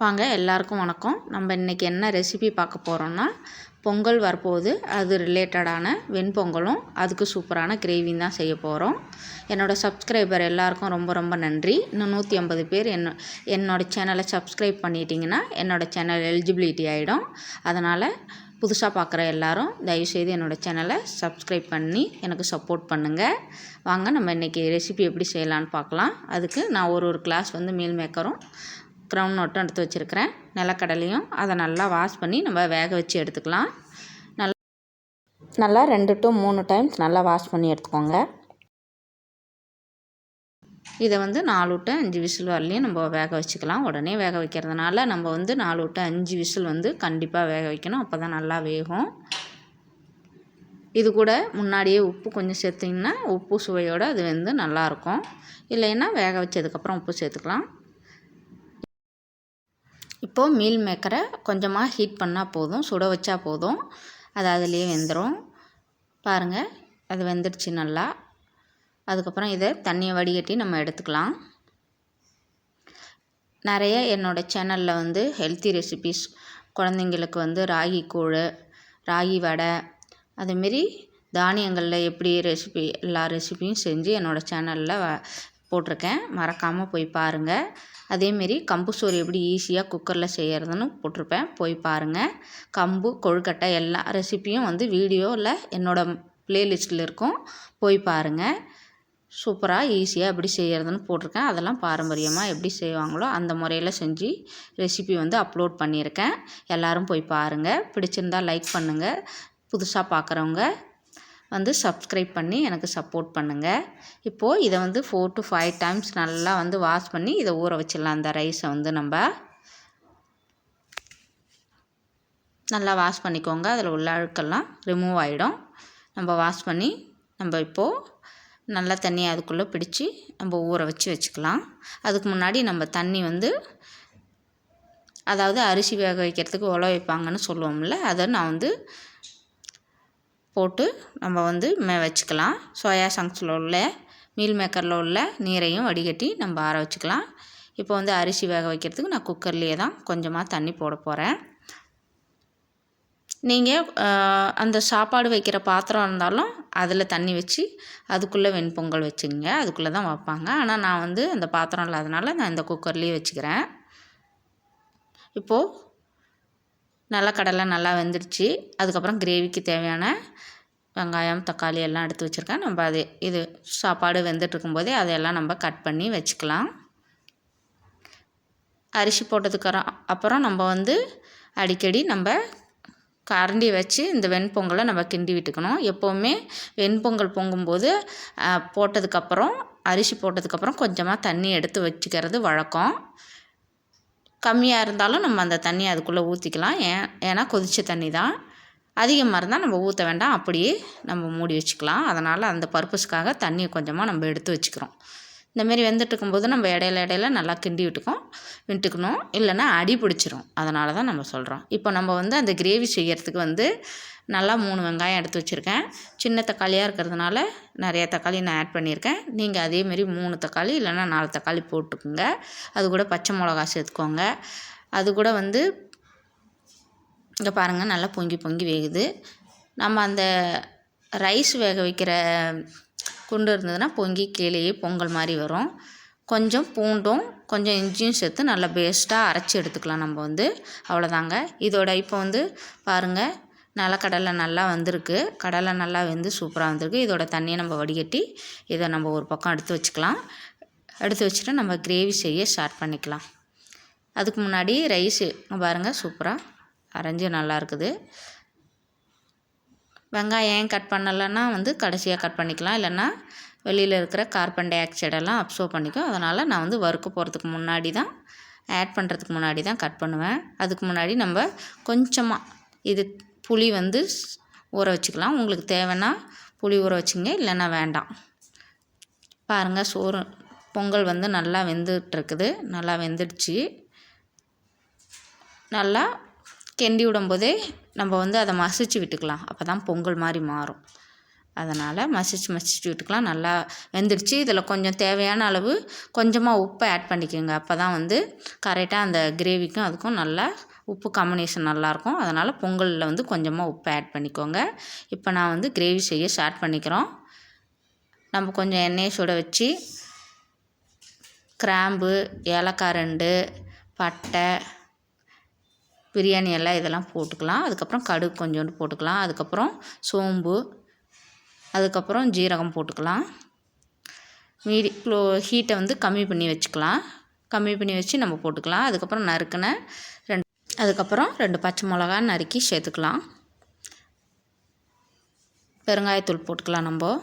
வாங்க எல்லாருக்கும் வணக்கம். நம்ம இன்றைக்கி என்ன ரெசிபி பார்க்க போகிறோம்னா, பொங்கல் வரப்போகுது. அது ரிலேட்டடான வெண்பொங்கலும் அதுக்கு சூப்பரான கிரேவியும் தான் செய்ய போகிறோம். என்னோடய சப்ஸ்கிரைபர் எல்லாருக்கும் ரொம்ப ரொம்ப நன்றி. இன்னும் 150 பேர் என்னோடய சேனலை சப்ஸ்கிரைப் பண்ணிட்டீங்கன்னா என்னோடய சேனல் எலிஜிபிலிட்டி ஆகிடும். அதனால் புதுசாக பார்க்குற எல்லோரும் தயவுசெய்து என்னோடய சேனலை சப்ஸ்கிரைப் பண்ணி எனக்கு சப்போர்ட் பண்ணுங்கள். வாங்க நம்ம இன்றைக்கி ரெசிபி எப்படி செய்யலான்னு பார்க்கலாம். அதுக்கு நான் ஒரு கிளாஸ் மீல் மேக்கரும் கிரவுண்ட் நட்டும் எடுத்து வச்சுருக்கிறேன். நிலக்கடலையும் அதை நல்லா வாஷ் பண்ணி நம்ம வேக வச்சு எடுத்துக்கலாம். நல்லா 2 to 3 டைம்ஸ் நல்லா வாஷ் பண்ணி எடுத்துக்கோங்க. இதை 4 to 5 விசில் வரலையும் நம்ம வேக வச்சுக்கலாம். உடனே வேக வைக்கிறதுனால நம்ம 4 to 5 விசில் கண்டிப்பாக வேக வைக்கணும். அப்போ தான் நல்லா வேகும். இது கூட முன்னாடியே உப்பு கொஞ்சம் சேர்த்திங்கன்னா உப்பு சுவையோடு அது நல்லாயிருக்கும். இல்லைன்னா வேக வச்சதுக்கப்புறம் உப்பு சேர்த்துக்கலாம். இப்போது மீல் மேக்கரை கொஞ்சமாக ஹீட் பண்ணால் போதும், சுட வச்சா போதும். அது அதிலேயே வெந்துடும். பாருங்கள், அது வெந்துடுச்சு நல்லா. அதுக்கப்புறம் இதை தண்ணியை வடிகட்டி நம்ம எடுத்துக்கலாம். நிறைய என்னோடய சேனலில் ஹெல்த்தி ரெசிபீஸ், குழந்தைங்களுக்கு ராகி கூழ், ராகி வடை, அதுமாரி தானியங்களில் எப்படி எல்லா ரெசிபியும் செஞ்சு என்னோடய சேனலில் போட்டிருக்கேன். மறக்காமல் போய் பாருங்கள். அதேமாரி கம்பு சோறு எப்படி ஈஸியாக குக்கரில் செய்கிறதுன்னு போட்டிருப்பேன், போய் பாருங்கள். கம்பு கொழுக்கட்டை எல்லா ரெசிப்பியும் வீடியோவில் என்னோடய ப்ளேலிஸ்ட்டில் இருக்கும், போய் பாருங்கள். சூப்பராக ஈஸியாக எப்படி செய்கிறதுன்னு போட்டிருக்கேன். அதெல்லாம் பாரம்பரியமாக எப்படி செய்வாங்களோ அந்த முறையில் செஞ்சு ரெசிபி அப்லோட் பண்ணியிருக்கேன். எல்லோரும் போய் பாருங்கள். பிடிச்சிருந்தால் லைக் பண்ணுங்கள். புதுசாக பார்க்குறவங்க சப்ஸ்கிரைப் பண்ணி எனக்கு சப்போர்ட் பண்ணுங்கள். இப்போது இதை 4 to 5 டைம்ஸ் நல்லா வாஷ் பண்ணி இதை ஊற வச்சிடலாம். அந்த ரைஸை நம்ம நல்லா வாஷ் பண்ணிக்கோங்க. அதில் உள்ள அழுக்கெல்லாம் ரிமூவ் ஆகிடும். நம்ம வாஷ் பண்ணி நம்ம இப்போது நல்லா தண்ணி அதுக்குள்ளே பிடிச்சி நம்ம ஊற வச்சுக்கலாம். அதுக்கு முன்னாடி நம்ம தண்ணி அதாவது அரிசி வேக வைக்கிறதுக்கு உல வைப்பாங்கன்னு சொல்லுவோம்ல, அதை நான் போட்டு நம்ம வச்சுக்கலாம். சோயா சங்க்ஸில் உள்ள மீல் மேக்கரில் உள்ள நீரையும் வடிகட்டி நம்ம ஆற வச்சுக்கலாம். இப்போ அரிசி வேக வைக்கிறதுக்கு நான் குக்கர்லேயே தான் கொஞ்சமாக தண்ணி போட போகிறேன். நீங்கள் அந்த சாப்பாடு வைக்கிற பாத்திரம் இருந்தாலும் அதில் தண்ணி வச்சு அதுக்குள்ளே வெண்பொங்கல் வச்சுங்க. அதுக்குள்ளே தான் வைப்பாங்க. ஆனால் நான் அந்த பாத்திரம் இல்லாதனால நான் இந்த குக்கர்லேயே வச்சுக்கிறேன். இப்போது நிலக்கடலை நல்லா வெந்துடுச்சு. அதுக்கப்புறம் கிரேவிக்கு தேவையான வெங்காயம், தக்காளி எல்லாம் எடுத்து வச்சுருக்கேன். நம்ம இது சாப்பாடு வெந்துட்டுருக்கும்போதே அதையெல்லாம் நம்ம கட் பண்ணி வச்சுக்கலாம். அரிசி போட்டதுக்கு அப்புறம் நம்ம அடிக்கடி நம்ம கரண்டி வச்சு இந்த வெண்பொங்கலை நம்ம கிண்டி விட்டுக்கணும். எப்போவுமே வெண்பொங்கல் பொங்கும்போது போட்டதுக்கப்புறம் அரிசி போட்டதுக்கப்புறம் கொஞ்சமாக தண்ணி எடுத்து வச்சுக்கிறது வழக்கம். கம்மியாக இருந்தாலும் நம்ம அந்த தண்ணி அதுக்குள்ளே ஊற்றிக்கலாம். ஏன்னா கொதித்த தண்ணி தான். அதிகமாக இருந்தால் நம்ம ஊற்ற வேண்டாம், அப்படியே நம்ம மூடி வச்சுக்கலாம். அதனால் அந்த பர்பஸ்க்காக தண்ணியை கொஞ்சமாக நம்ம எடுத்து வச்சுக்கிறோம். இந்தமாரி வெந்துட்டுருக்கும்போது நம்ம இடையில நல்லா கிண்டி விட்டுக்கணும். இல்லைன்னா அடி பிடிச்சிரும். அதனால தான் நம்ம சொல்கிறோம். இப்போ நம்ம அந்த கிரேவி செய்கிறதுக்கு நல்லா 3 வெங்காயம் எடுத்து வச்சுருக்கேன். சின்ன தக்காளியாக இருக்கிறதுனால நிறைய தக்காளி நான் ஆட் பண்ணியிருக்கேன். நீங்கள் அதேமாரி 3 தக்காளி இல்லைன்னா 4 தக்காளி போட்டுக்குங்க. அது கூட பச்சை மிளகா சேர்த்துக்கோங்க. அது கூட இங்கே பாருங்கள், நல்லா பொங்கி வேகுது. நம்ம அந்த ரைஸ் வேக வைக்கிற குண்டு இருந்ததுன்னா பொங்கி கீழேயே பொங்கல் மாதிரி வரும். கொஞ்சம் பூண்டும் கொஞ்சம் இஞ்சியும் சேர்த்து நல்லா பேஸ்ட்டாக அரைச்சி எடுத்துக்கலாம். நம்ம அவ்வளோதாங்க. இதோட இப்போ பாருங்கள், நிலக்கடலை நல்லா வந்திருக்கு. கடலை நல்லா வெந்து சூப்பராக வந்திருக்கு. இதோட தண்ணியை நம்ம வடிகட்டி இதை நம்ம ஒரு பக்கம் எடுத்து வச்சுக்கலாம். எடுத்து வச்சுட்டு நம்ம கிரேவி செய்ய ஸ்டார்ட் பண்ணிக்கலாம். அதுக்கு முன்னாடி ரைஸு பாருங்கள், சூப்பராக அரைஞ்சி நல்லா இருக்குது. வெங்காயம் ஏன் கட் பண்ணலைன்னா கடைசியாக கட் பண்ணிக்கலாம். இல்லைன்னா வெளியில் இருக்கிற கார்பன் டை ஆக்சைடெல்லாம் அப்சர்வ் பண்ணிக்கும். அதனால் நான் வறுக்க போகிறதுக்கு முன்னாடி தான், ஆட் பண்ணுறதுக்கு முன்னாடி தான் கட் பண்ணுவேன். அதுக்கு முன்னாடி நம்ம கொஞ்சமாக இது புளி ஊற வச்சுக்கலாம். உங்களுக்கு தேவைன்னா புளி ஊற வச்சுங்க, இல்லைன்னா வேண்டாம். பாருங்கள், சோறு பொங்கல் நல்லா வெந்துட்டுருக்குது. நல்லா வெந்துடுச்சு. நல்லா கிண்டி விடும்போதே நம்ம அதை மசிச்சு விட்டுக்கலாம். அப்போ தான் பொங்கல் மாதிரி மாறும். அதனால் மசிச்சு விட்டுக்கலாம். நல்லா வெந்துடுச்சு. இதில் கொஞ்சம் தேவையான அளவு கொஞ்சமாக உப்பை ஆட் பண்ணிக்கோங்க. அப்போ தான் வந்து கரெக்டாக அந்த கிரேவிக்கும் அதுக்கும் நல்லா உப்பு காம்பினேஷன் நல்லாயிருக்கும். அதனால் பொங்கலில் வந்து கொஞ்சமாக உப்பு ஆட் பண்ணிக்கோங்க. இப்போ நான் வந்து கிரேவி செய்ய ஸ்டார்ட் பண்ணிக்கிறோம். நம்ம கொஞ்சம் எண்ணெயை சுட வச்சு கிராம்பு, ஏலக்காய் 2, பட்டை, பிரியாணி எல்லாம் இதெல்லாம் போட்டுக்கலாம். அதுக்கப்புறம் கடுகு கொஞ்சோண்டு போட்டுக்கலாம். அதுக்கப்புறம் சோம்பு, அதுக்கப்புறம் ஜீரகம் போட்டுக்கலாம். ஹீட்டை வந்து கம்மி பண்ணி வச்சுக்கலாம். கம்மி பண்ணி வச்சு நம்ம போட்டுக்கலாம். அதுக்கப்புறம் நறுக்கின 2 பச்சை மிளகா நறுக்கி சேர்த்துக்கலாம். பெருங்காயத்தூள் போட்டுக்கலாம் நம்ம.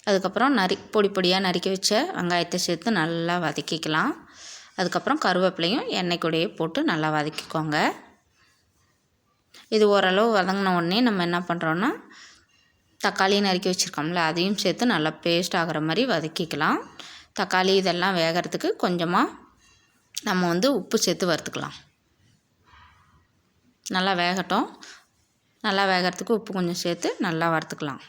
அதுக்கப்புறம் பொடி பொடியாக நறுக்கி வச்ச வெங்காயத்தை சேர்த்து நல்லா வதக்கிக்கலாம். அதுக்கப்புறம் கருவேப்பிலையும் எண்ணெய் கூடயே போட்டு நல்லா வதக்கிக்கோங்க. இது ஓரளவு வதங்கின உடனே நம்ம என்ன பண்ணுறோன்னா தக்காளி நறுக்கி வச்சுருக்கோம்ல அதையும் சேர்த்து நல்லா பேஸ்ட் ஆகிற மாதிரி வதக்கிக்கலாம். தக்காளி இதெல்லாம் வேகிறதுக்கு கொஞ்சமாக நம்ம வந்து உப்பு சேர்த்து வறுத்துக்கலாம். நல்லா வேகட்டும். நல்லா வேகிறதுக்கு உப்பு கொஞ்சம் சேர்த்து நல்லா வறுத்துக்கலாம்.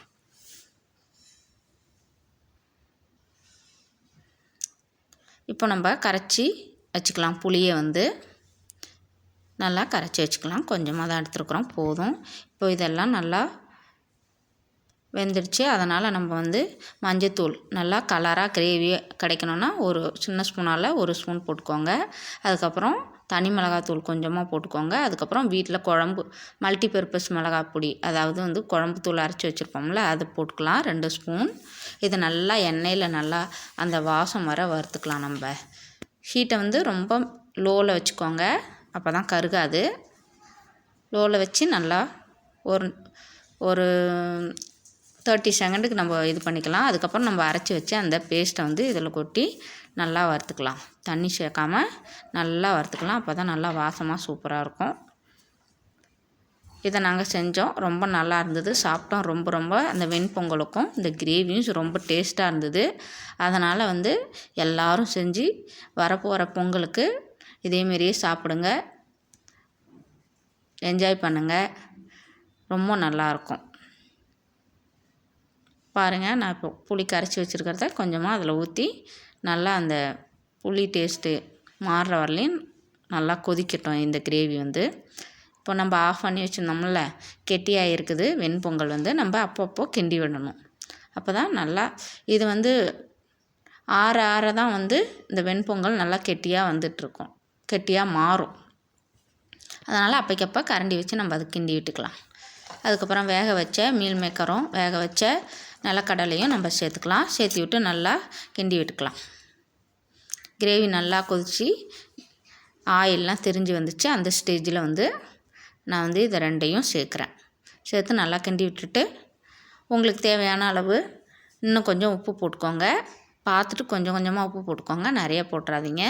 இப்போ நம்ம கரைச்சி வச்சுக்கலாம். புளியை வந்து நல்லா கரைச்சி வச்சுக்கலாம். கொஞ்சமாக தான் எடுத்துருக்குறோம், போதும். இப்போ இதெல்லாம் நல்லா வெந்துடுச்சு. அதனால் நம்ம வந்து மஞ்சத்தூள் நல்லா கலராக கிரேவி கிடைக்கணுன்னா ஒரு சின்ன ஸ்பூனால் 1 ஸ்பூன் போட்டுக்கோங்க. அதுக்கப்புறம் தனி மிளகாத்தூள் கொஞ்சமாக போட்டுக்கோங்க. அதுக்கப்புறம் வீட்டில் குழம்பு மல்டிபர்பஸ் மிளகாய் பொடி, அதாவது வந்து குழம்பு தூள் அரைச்சி வச்சுருப்போம்ல அது போட்டுக்கலாம் 2 ஸ்பூன். இது நல்லா எண்ணெயில் நல்லா அந்த வாசம் வர வறுத்துக்கலாம். நம்ம ஹீட்டை வந்து ரொம்ப லோவில் வச்சுக்கோங்க, அப்போ தான் கருகாது. லோவில் வச்சு நல்லா ஒரு 30 செகண்டுக்கு நம்ம இது பண்ணிக்கலாம். அதுக்கப்புறம் நம்ம அரைச்சி வச்சு அந்த பேஸ்ட்டை வந்து இதில் கொட்டி நல்லா வறுத்துக்கலாம். தண்ணி சேர்க்காம நல்லா வறுத்துக்கலாம். அப்போ தான் நல்லா வாசமாக சூப்பராக இருக்கும். இதை நாங்கள் செஞ்சோம், ரொம்ப நல்லா இருந்தது. சாப்பிட்டோம். ரொம்ப அந்த வெண்பொங்கலுக்கும் இந்த கிரேவியும் ரொம்ப டேஸ்ட்டாக இருந்தது. அதனால் வந்து எல்லோரும் செஞ்சு வரப்போகிற பொங்கலுக்கு இதேமாரியே சாப்பிடுங்க, என்ஜாய் பண்ணுங்கள். ரொம்ப நல்லாயிருக்கும். பாருங்கள், நான் இப்போ புளி கரைச்சி வச்சுருக்கிறத கொஞ்சமாக அதில் ஊற்றி நல்லா அந்த புளி டேஸ்ட்டு மாறுற வரலையும் நல்லா கொதிக்கட்டும். இந்த கிரேவி வந்து இப்போ நம்ம ஆஃப் பண்ணி வச்சுருந்தோம்ல, கெட்டியாக இருக்குது வெண்பொங்கல் வந்து நம்ம அப்பப்போ கிண்டி விடணும். அப்போ தான் நல்லா இது வந்து ஆற தான் வந்து இந்த வெண்பொங்கல் நல்லா கெட்டியாக வந்துட்டுருக்கும், கெட்டியாக மாறும். அதனால் அப்போக்கப்போ கரண்டி வச்சு நம்ம அதை கிண்டி விட்டுக்கலாம். அதுக்கப்புறம் வேக வச்ச மீல் மேக்கரும் வேக வச்ச நிலக்கடலையும் நம்ம சேர்த்துக்கலாம். சேர்த்து விட்டு நல்லா கிண்டி விட்டுக்கலாம். கிரேவி நல்லா கொதித்து ஆயிலெலாம் திரிஞ்சு வந்துச்சு. அந்த ஸ்டேஜில் வந்து நான் வந்து இதை 2ஐயும் சேர்க்குறேன். சேர்த்து நல்லா கிண்டி விட்டுட்டு உங்களுக்கு தேவையான அளவு இன்னும் கொஞ்சம் உப்பு போட்டுக்கோங்க. பார்த்துட்டு கொஞ்சம் கொஞ்சமாக உப்பு போட்டுக்கோங்க, நிறைய போட்டுறாதீங்க.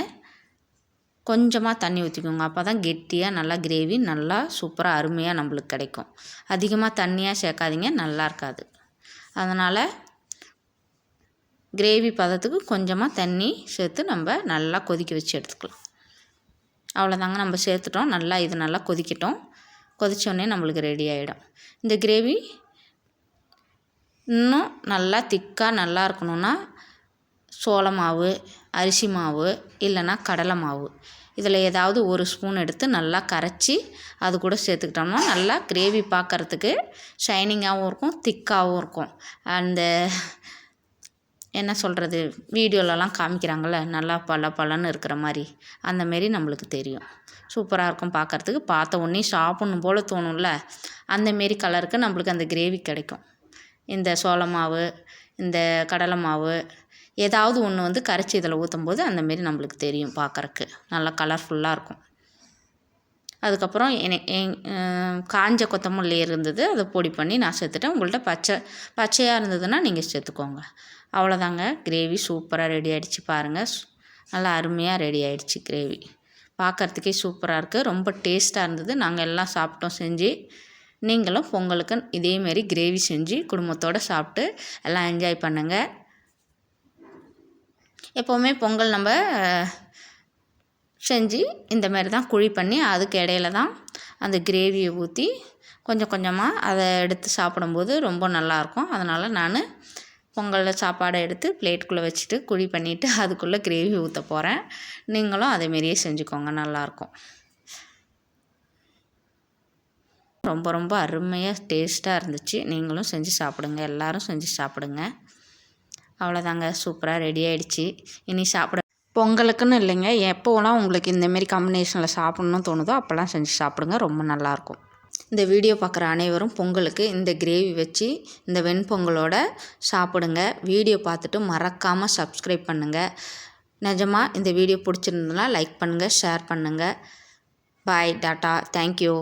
கொஞ்சமாக தண்ணி ஊற்றிக்கோங்க. அப்போ தான் கெட்டியாக நல்லா கிரேவி நல்லா சூப்பராக அருமையாக நம்மளுக்கு கிடைக்கும். அதிகமாக தண்ணியாக சேர்க்காதீங்க, நல்லா இருக்காது. அதனால் கிரேவி பதத்துக்கு கொஞ்சமாக தண்ணி சேர்த்து நம்ம நல்லா கொதிக்க வச்சு எடுத்துக்கலாம். அவ்வளோதாங்க, நம்ம சேர்த்துட்டோம். நல்லா இது நல்லா கொதிக்கட்டும். கொதித்தோடனே நம்மளுக்கு ரெடி ஆகிடும். இந்த கிரேவி இன்னும் நல்லா திக்காக நல்லா இருக்கணும்னா சோள மாவு, அரிசி மாவு இல்லைன்னா கடலை மாவு இதில் ஏதாவது 1 ஸ்பூன் எடுத்து நல்லா கரைச்சி அது கூட சேர்த்துக்கிட்டோம்னா நல்லா கிரேவி பார்க்குறதுக்கு ஷைனிங்காகவும் இருக்கும், திக்காகவும் இருக்கும். அந்த என்ன சொல்கிறது, வீடியோலலாம் காமிக்கிறாங்கள்ல நல்லா பலன்னு இருக்கிற மாதிரி, அந்தமாரி நம்மளுக்கு தெரியும். சூப்பராக இருக்கும் பார்க்குறதுக்கு. பார்த்த உடனே சாப்பிட்ணும் போல் தோணும்ல, அந்தமாரி கலருக்கு நம்மளுக்கு அந்த கிரேவி கிடைக்கும். இந்த சோள மாவு, இந்த கடலை மாவு ஏதாவது ஒன்று வந்து கரைச்சி இதில் ஊற்றும்போது அந்தமாரி நம்மளுக்கு தெரியும், பார்க்குறக்கு நல்லா கலர்ஃபுல்லாக இருக்கும். அதுக்கப்புறம் காஞ்ச கொத்தமல்லி இருந்தது, அதை பொடி பண்ணி நான் சேர்த்துட்டேன். உங்கள்கிட்ட பச்சையாக இருந்ததுன்னா நீங்கள் சேர்த்துக்கோங்க. அவ்வளோதாங்க, கிரேவி சூப்பராக ரெடி ஆகிடுச்சு. பாருங்கள், நல்லா அருமையாக ரெடி ஆகிடுச்சு கிரேவி. பார்க்குறதுக்கே சூப்பராக இருக்குது, ரொம்ப டேஸ்ட்டாக இருந்தது. நாங்கள் எல்லாம் சாப்பிட்டோம் செஞ்சு. நீங்களும் பொங்கலுக்கு இதேமாரி கிரேவி செஞ்சு குடும்பத்தோடு சாப்பிட்டு எல்லாம் என்ஜாய் பண்ணுங்கள். எப்போவுமே பொங்கல் நம்ம செஞ்சு இந்தமாரி தான் குழி பண்ணி அதுக்கு இடையில தான் அந்த கிரேவியை ஊற்றி கொஞ்சம் கொஞ்சமாக அதை எடுத்து சாப்பிடும்போது ரொம்ப நல்லாயிருக்கும். அதனால் நான் பொங்கலில் சாப்பாடை எடுத்து பிளேட்டுக்குள்ளே வச்சுட்டு குழி பண்ணிவிட்டு அதுக்குள்ளே கிரேவி ஊற்ற போகிறேன். நீங்களும் அதேமாரியே செஞ்சுக்கோங்க, நல்லாயிருக்கும். ரொம்ப ரொம்ப அருமையாக டேஸ்ட்டாக இருந்துச்சு. நீங்களும் செஞ்சு சாப்பிடுங்க, எல்லோரும் செஞ்சு சாப்பிடுங்க. அவ்வளோதாங்க, சூப்பராக ரெடி ஆகிடுச்சி. இனி சாப்பிட பொங்கலுக்குன்னு இல்லைங்க, எப்போலாம் உங்களுக்கு இந்தமாரி காம்பினேஷனில் சாப்பிட்ணுன்னு தோணுதோ அப்போல்லாம் செஞ்சு சாப்பிடுங்க, ரொம்ப நல்லாயிருக்கும். இந்த வீடியோ பார்க்குற அனைவரும் பொங்கலுக்கு இந்த கிரேவி வச்சு இந்த வெண்பொங்கலோட சாப்பிடுங்க. வீடியோ பார்த்துட்டு மறக்காமல் சப்ஸ்கிரைப் பண்ணுங்கள். நிஜமாக இந்த வீடியோ பிடிச்சிருந்ததுன்னா லைக் பண்ணுங்கள், ஷேர் பண்ணுங்கள். பாய், டாட்டா, தேங்க்யூ.